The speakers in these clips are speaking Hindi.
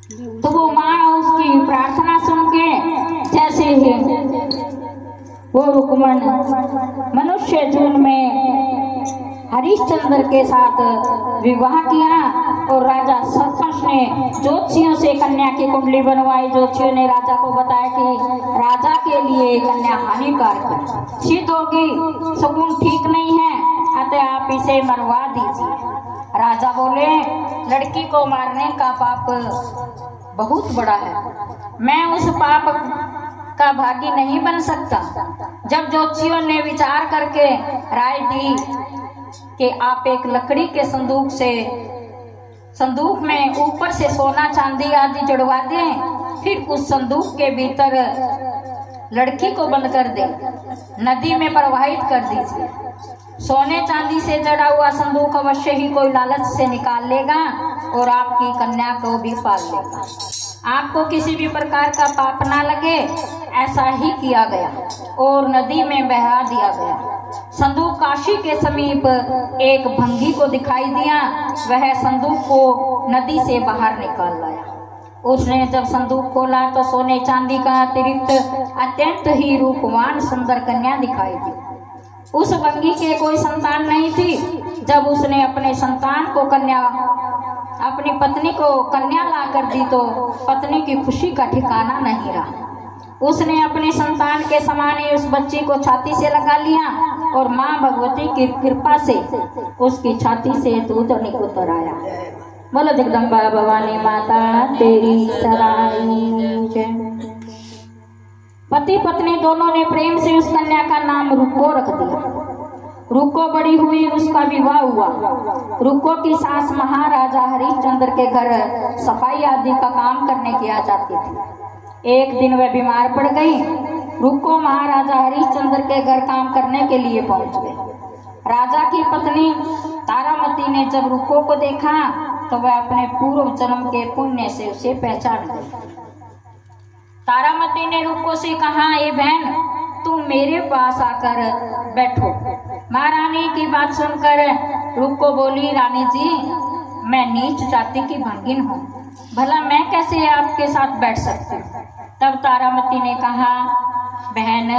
तो वो माँ उसकी प्रार्थना सुन के जैसे ही वो रुक्मण मनुष्य जून में हरिश्चंद्र के साथ विवाह किया और राजा सतपंच ने ज्योतिषियों से कन्या की कुंडली बनवाई। ज्योतिषियों ने राजा को बताया कि राजा के लिए कन्या हानिकारक है, सिद्ध होगी, शकुन ठीक नहीं है, अतः आप इसे मरवा दीजिए। राजा बोले लड़की को मारने का पाप बहुत बड़ा है, मैं उस पाप का भागी नहीं बन सकता। जब ज्योतिषियों ने विचार करके राय दी कि आप एक लकड़ी के संदूक में ऊपर से सोना चांदी आदि जड़वा दें, फिर उस संदूक के भीतर लड़की को बंद कर दें, नदी में प्रवाहित कर दीजिए। सोने चांदी से जड़ा हुआ संदूक अवश्य ही कोई लालच से निकाल लेगा और आपकी कन्या को भी पाल लेगा। आपको किसी भी प्रकार का पाप ना लगे, ऐसा ही किया गया और नदी में बहा दिया गया। संदूक काशी के समीप एक भंगी को दिखाई दिया, वह संदूक को नदी से बाहर निकाल लाया। उसने जब संदूक खोला तो सोने चांदी का अतिरिक्त अत्यंत ही रूपवान सुंदर कन्या दिखाई दी। उस भंगी के कोई संतान नहीं थी। जब उसने अपने अपनी पत्नी को कन्या ला कर दी तो पत्नी की खुशी का ठिकाना नहीं रहा। उसने अपनी संतान के समान ही उस बच्ची को छाती से लगा लिया और माँ भगवती की कृपा से उसकी छाती से दूध निकल आया। बोलो जगदम्बा भवानी माता तेरी सराय जय। पति पत्नी दोनों ने प्रेम से उस कन्या का नाम रुको रख दिया। रुको बड़ी हुई, उसका विवाह हुआ। रुको की सास महाराजा हरिश्चंद्र के घर सफाई आदि का काम करने की आ जाती थी। एक दिन वह बीमार पड़ गई। रुको महाराजा हरिश्चंद्र के घर काम करने के लिए पहुंच गए। राजा की पत्नी तारामती ने जब रुको को देखा तो वह अपने पूर्व जन्म के पुण्य से उसे पहचान गई। तारामती ने रुको से कहा, ए बहन, तुम मेरे पास आकर बैठो। महारानी की बात सुनकर रुको बोली, रानी जी, मैं नीच जाति की भंगिन हूँ, भला मैं कैसे आपके साथ बैठ सकती हूँ। तब तारामती ने कहा, बहन,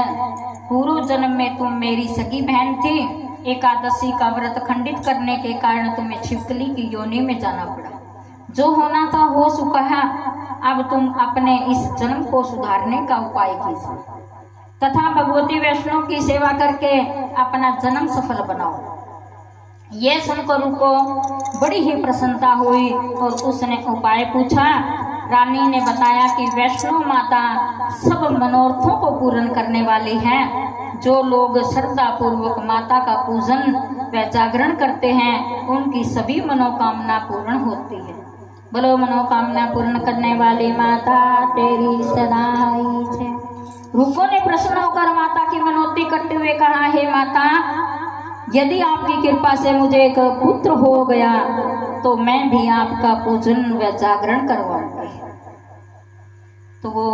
पूर्व जन्म में तुम मेरी सगी बहन थी। एकादशी का व्रत खंडित करने के कारण तुम्हें छिपकली की योनि में जाना पड़ा। जो होना था हो चुका है, अब तुम अपने इस जन्म को सुधारने का उपाय कीजिए तथा भगवती वैष्णव की सेवा करके अपना जन्म सफल बनाओ। ये सुनकर रुको बड़ी ही प्रसन्नता हुई और उसने उपाय पूछा। रानी ने बताया कि वैष्णव माता सब मनोरथों को पूर्ण करने वाली हैं। जो लोग श्रद्धा पूर्वक माता का पूजन व जागरण करते हैं, उनकी सभी मनोकामना पूर्ण होती है। बोलो मनोकामना पूर्ण करने वाली माता तेरी सदाई जय। रुको ने प्रसन्न होकर माता की मनोती करते हुए कहा, हे माता, यदि आपकी कृपा से मुझे एक पुत्र हो गया तो मैं भी आपका पूजन व जागरण करवाऊंगी। तो वो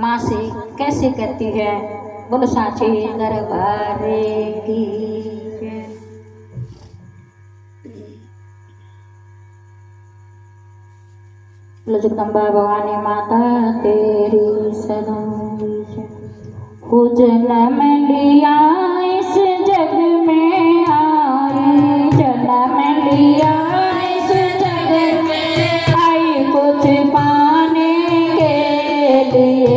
माँ से कैसे कहती है, बोलो साचे दरबार की जय। बोलो जगदम्बा भवानी माता तेरी सदाई जय। हो जन्म लिया इस जग में आई, जन्म लिया इस जग में आई, कुछ पाने के लिए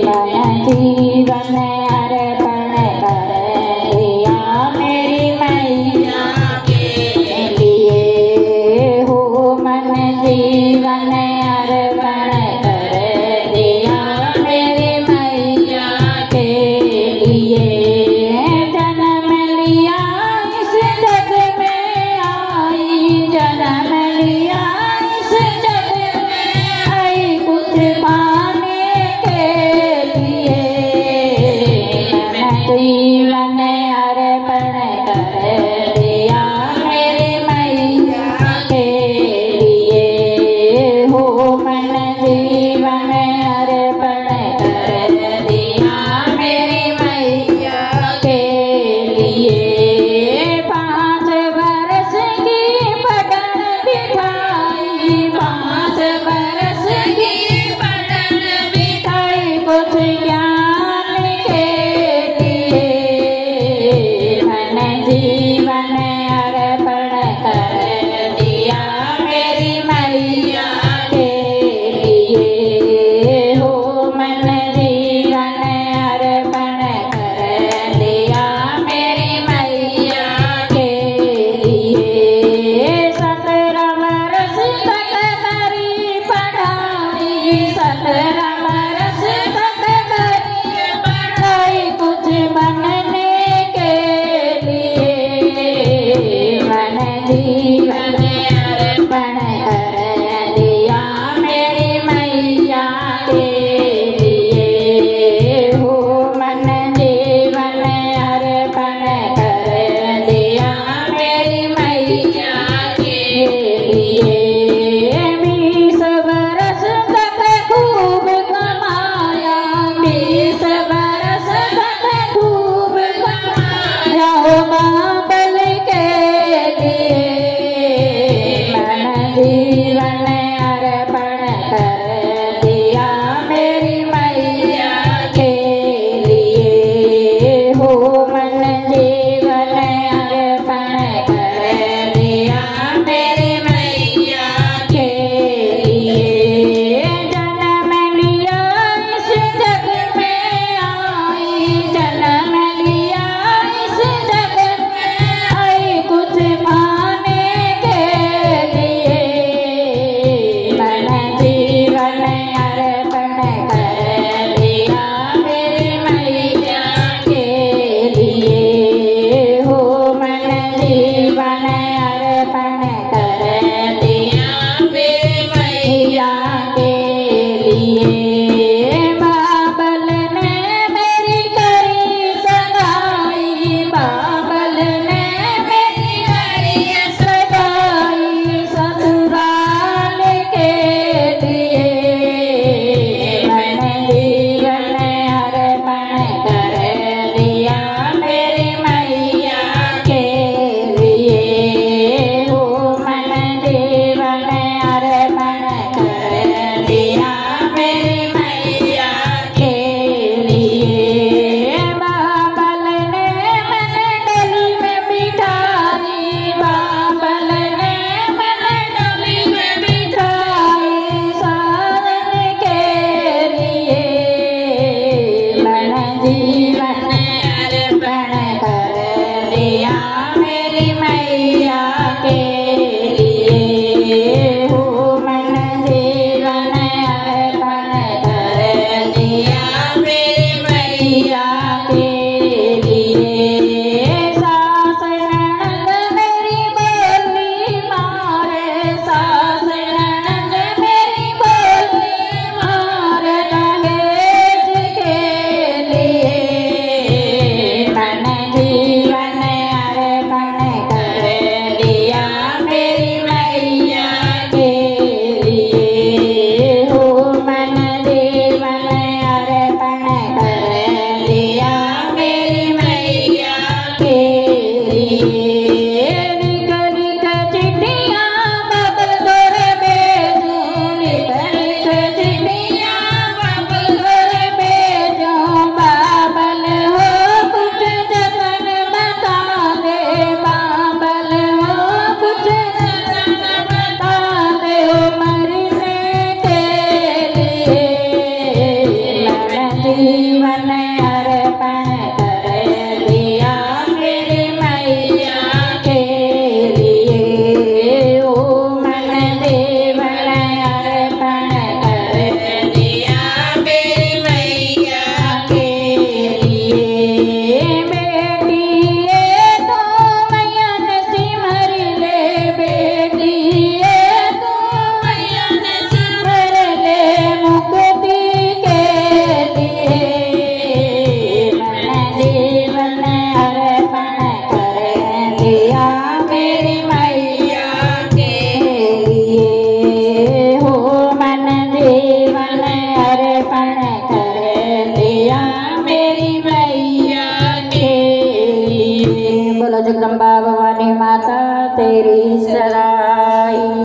मन जीवन अर्पण कर दिया मेरी मैया के लिए। हो मन जीवन अर्पण कर दिया मेरी मैया के से